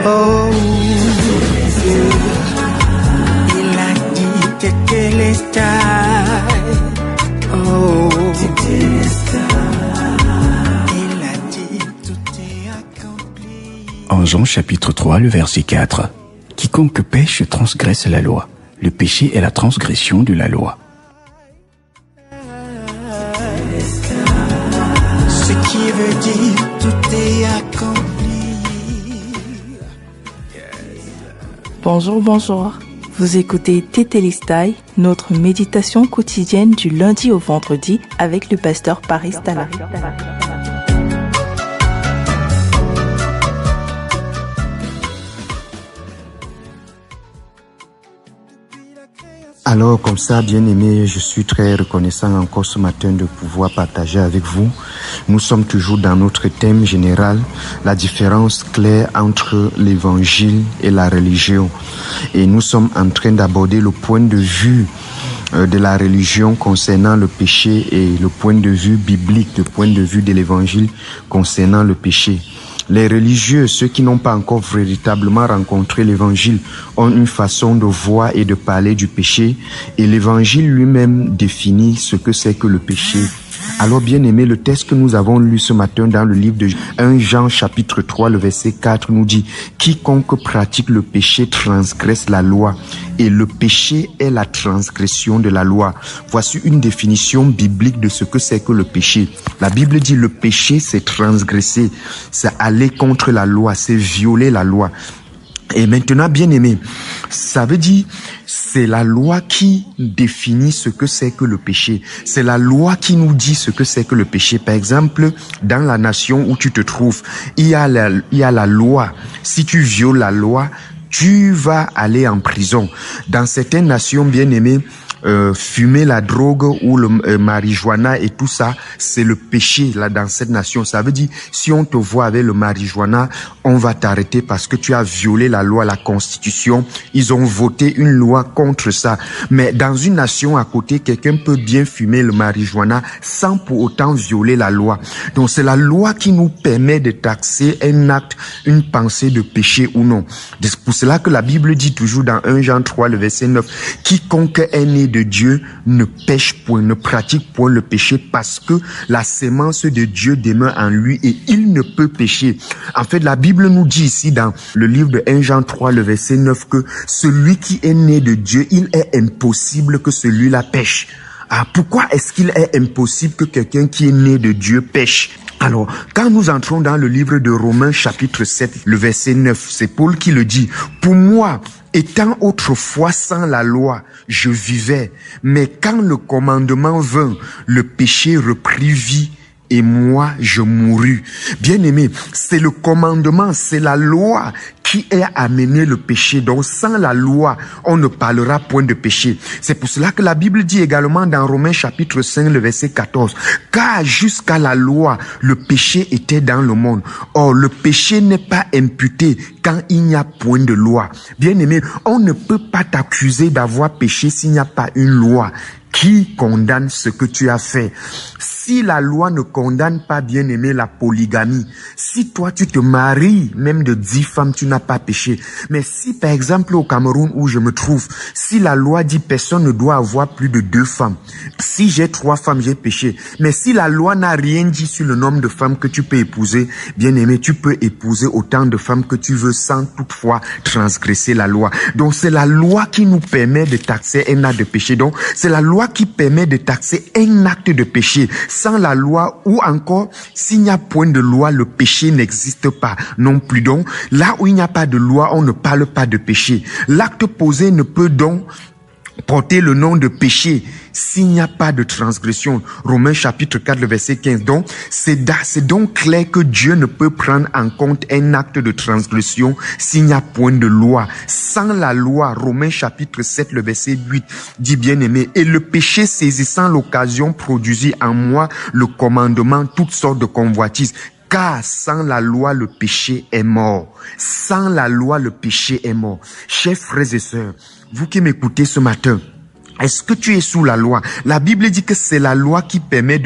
Oh, il a dit t'étais les stars. Oh, t'étais les stars. Il a dit tout est accompli. En Jean chapitre 3, le verset 4. Quiconque pêche transgresse la loi. Le péché est la transgression de la loi. Ce qui veut dire tout est accompli. Bonjour. Vous écoutez Tétélistaï, notre méditation quotidienne du lundi au vendredi avec le pasteur Paris Tala. Alors comme ça, bien-aimés, je suis très reconnaissant encore ce matin de pouvoir partager avec vous. Nous sommes toujours dans notre thème général, la différence claire entre l'évangile et la religion. Et nous sommes en train d'aborder le point de vue de la religion concernant le péché et le point de vue biblique, le point de vue de l'évangile concernant le péché. Les religieux, ceux qui n'ont pas encore véritablement rencontré l'évangile, ont une façon de voir et de parler du péché, et l'évangile lui-même définit ce que c'est que le péché. Alors bien aimé, le texte que nous avons lu ce matin dans le livre de 1 Jean chapitre 3, le verset 4 nous dit « Quiconque pratique le péché transgresse la loi, et le péché est la transgression de la loi. » Voici une définition biblique de ce que c'est que le péché. La Bible dit le péché c'est transgresser, c'est aller contre la loi, c'est violer la loi. Et maintenant, bien aimé, ça veut dire c'est la loi qui définit ce que c'est que le péché. C'est la loi qui nous dit ce que c'est que le péché. Par exemple, dans la nation où tu te trouves, il y a la loi. Si tu violes la loi, tu vas aller en prison. Dans certaines nations, bien aimées, fumer la drogue ou le marijuana et tout ça, c'est le péché là dans cette nation. Ça veut dire, si on te voit avec le marijuana, on va t'arrêter parce que tu as violé la loi, la constitution. Ils ont voté une loi contre ça. Mais dans une nation à côté, quelqu'un peut bien fumer le marijuana sans pour autant violer la loi. Donc c'est la loi qui nous permet de taxer un acte, une pensée de péché ou non. C'est pour cela que la Bible dit toujours dans 1 Jean 3, le verset 9, quiconque est né de Dieu ne pêche point, ne pratique point le péché parce que la sémence de Dieu demeure en lui et il ne peut pécher. En fait, la Bible nous dit ici dans le livre de 1 Jean 3, le verset 9 que celui qui est né de Dieu, il est impossible que celui-là pêche. Ah, pourquoi est-ce qu'il est impossible que quelqu'un qui est né de Dieu pêche? Alors, quand nous entrons dans le livre de Romains chapitre 7, le verset 9, c'est Paul qui le dit. Pour moi, étant autrefois sans la loi, je vivais, mais quand le commandement vint, le péché reprit vie et moi je mourus. Bien-aimé, c'est le commandement, c'est la loi qui a amené le péché. Donc sans la loi, on ne parlera point de péché. C'est pour cela que la Bible dit également dans Romains chapitre 5, le verset 14, car jusqu'à la loi, le péché était dans le monde. Or, le péché n'est pas imputé quand il n'y a point de loi. Bien-aimé, on ne peut pas t'accuser d'avoir péché s'il n'y a pas une loi qui condamne ce que tu as fait. Si la loi ne condamne pas, bien aimé, la polygamie, si toi tu te maries même de 10 femmes, tu n'as pas péché. Mais si par exemple au Cameroun où je me trouve, si la loi dit personne ne doit avoir plus de 2 femmes, si j'ai 3 femmes, j'ai péché. Mais si la loi n'a rien dit sur le nombre de femmes que tu peux épouser, bien aimé, tu peux épouser autant de femmes que tu veux sans toutefois transgresser la loi. Donc c'est la loi qui nous permet de taxer un acte de péché. Donc c'est la loi qui permet de taxer un acte de péché. Sans la loi, ou encore, s'il n'y a point de loi, le péché n'existe pas non plus. Donc, là où il n'y a pas de loi, on ne parle pas de péché. L'acte posé ne peut donc porter le nom de péché s'il n'y a pas de transgression. Romains chapitre 4, le verset 15. Donc, c'est donc clair que Dieu ne peut prendre en compte un acte de transgression s'il n'y a point de loi. Sans la loi, Romains chapitre 7, le verset 8 dit bien aimé, et le péché saisissant l'occasion produisit en moi le commandement, toutes sortes de convoitises. Car sans la loi, le péché est mort. Sans la loi, le péché est mort. Chers frères et sœurs, vous qui m'écoutez ce matin, Est-ce que tu es sous la loi? La Bible dit que c'est la loi qui permet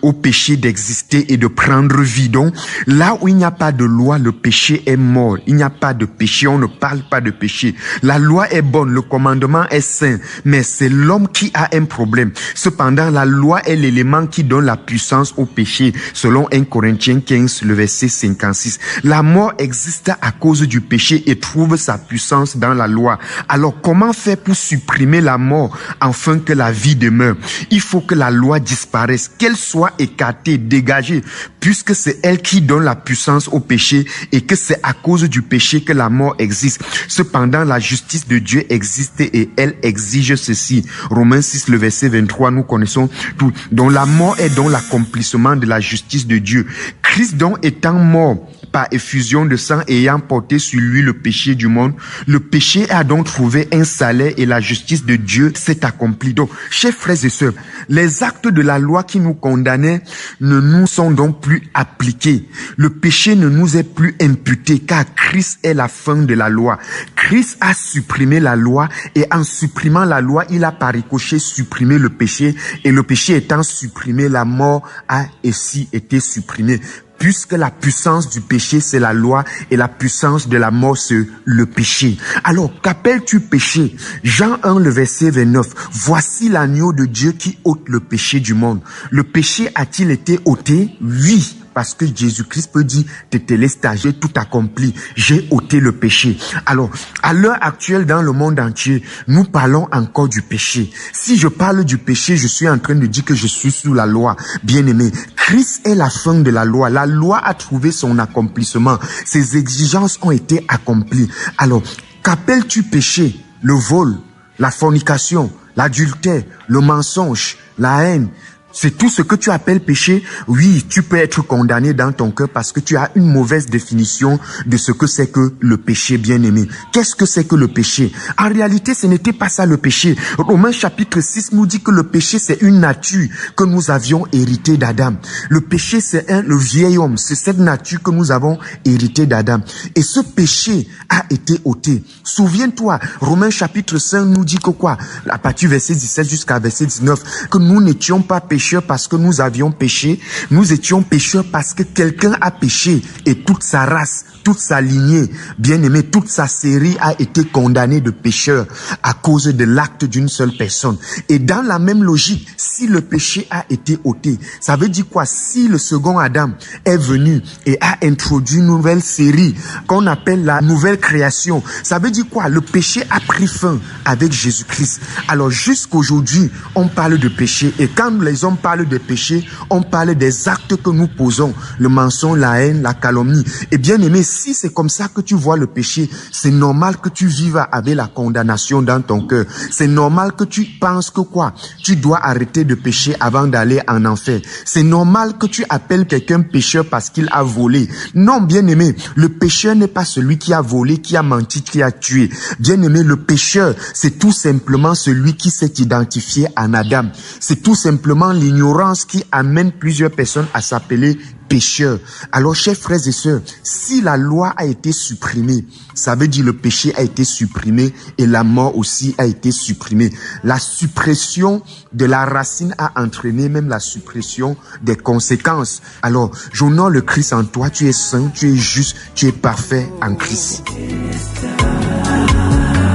au péché d'exister et de prendre vie. Donc, là où il n'y a pas de loi, le péché est mort. Il n'y a pas de péché, on ne parle pas de péché. La loi est bonne, le commandement est saint, mais c'est l'homme qui a un problème. Cependant, la loi est l'élément qui donne la puissance au péché, selon 1 Corinthiens 15, le verset 56. La mort existe à cause du péché et trouve sa puissance dans la loi. Alors, comment faire pour supprimer la mort afin que la vie demeure? Il faut que la loi disparaisse, qu'elle soit écartée, dégagée, puisque c'est elle qui donne la puissance au péché et que c'est à cause du péché que la mort existe. Cependant, la justice de Dieu existe et elle exige ceci. Romains 6, le verset 23, nous connaissons tout. Donc la mort est donc l'accomplissement de la justice de Dieu. Christ donc étant mort par effusion de sang ayant porté sur lui le péché du monde, le péché a donc trouvé un salaire et la justice de Dieu s'est accomplie. Donc, chers frères et sœurs, les actes de la loi qui nous condamnaient ne nous sont donc plus appliqués. Le péché ne nous est plus imputé car Christ est la fin de la loi. Christ a supprimé la loi et en supprimant la loi, il a par ricochet supprimé le péché et le péché étant supprimé, la mort a ainsi été supprimée. Puisque la puissance du péché, c'est la loi, et la puissance de la mort, c'est le péché. Alors, qu'appelles-tu péché? Jean 1, le verset 29. Voici l'agneau de Dieu qui ôte le péché du monde. Le péché a-t-il été ôté? Oui. Parce que Jésus-Christ peut dire, Tétélestai, j'ai tout accompli, j'ai ôté le péché. Alors, à l'heure actuelle, dans le monde entier, nous parlons encore du péché. Si je parle du péché, je suis en train de dire que je suis sous la loi. Bien-aimé, Christ est la fin de la loi. La loi a trouvé son accomplissement. Ses exigences ont été accomplies. Alors, qu'appelles-tu péché? Le vol, la fornication, l'adultère, le mensonge, la haine. C'est tout ce que tu appelles péché. Oui, tu peux être condamné dans ton cœur parce que tu as une mauvaise définition de ce que c'est que le péché, bien-aimé. Qu'est-ce que c'est que le péché? En réalité, ce n'était pas ça le péché. Romains chapitre 6 nous dit que le péché, c'est une nature que nous avions héritée d'Adam. Le péché, c'est le vieil homme. C'est cette nature que nous avons héritée d'Adam. Et ce péché a été ôté. Souviens-toi, Romains chapitre 5 nous dit que quoi? À partir du verset 17 jusqu'à verset 19, que nous n'étions pas pécheurs parce que nous avions péché, nous étions pécheurs parce que quelqu'un a péché et toute sa race, toute sa lignée, bien-aimé, toute sa série a été condamnée de pécheurs à cause de l'acte d'une seule personne. Et dans la même logique, si le péché a été ôté, ça veut dire quoi? Si le second Adam est venu et a introduit une nouvelle série qu'on appelle la nouvelle création, ça veut dire quoi? Le péché a pris fin avec Jésus-Christ. Alors jusqu'aujourd'hui, on parle de péché et quand les hommes parlent de péché, on parle des actes que nous posons, le mensonge, la haine, la calomnie. Et bien aimé, si c'est comme ça que tu vois le péché, c'est normal que tu vives avec la condamnation dans ton cœur. C'est normal que tu penses que quoi? Tu dois arrêter de pécher avant d'aller en enfer. C'est normal que tu appelles quelqu'un pécheur parce qu'il a volé. Non, bien aimé, le pécheur n'est pas celui qui a volé, qui a menti, qui a tué. Bien aimé, le pécheur, c'est tout simplement celui qui s'est identifié en Adam. C'est tout simplement l'ignorance qui amène plusieurs personnes à s'appeler pécheurs. Alors, chers frères et sœurs, si la loi a été supprimée, ça veut dire le péché a été supprimé et la mort aussi a été supprimée. La suppression de la racine a entraîné même la suppression des conséquences. Alors, j'honore le Christ en toi, tu es saint, tu es juste, tu es parfait en Christ.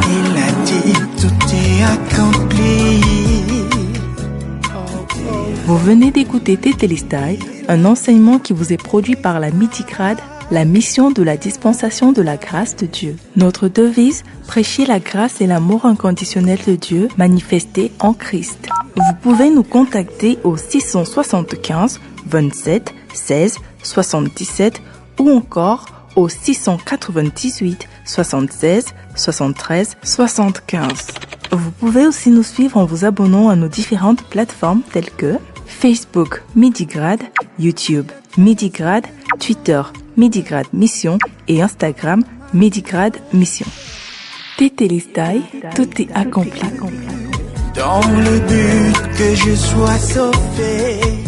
Il a dit tout est accompli. Vous venez d'écouter Tétélestai, un enseignement qui vous est produit par la Midigrade, la mission de la dispensation de la grâce de Dieu. Notre devise, prêcher la grâce et l'amour inconditionnel de Dieu manifesté en Christ. Vous pouvez nous contacter au 675 27 16 77 ou encore au 698 76 73 75. Vous pouvez aussi nous suivre en vous abonnant à nos différentes plateformes telles que Facebook Midigrade, YouTube Midigrade, Twitter Midigrade Mission et Instagram Midigrade Mission. Tétélestai, tout est accompli. Dans le but que je sois sauvé.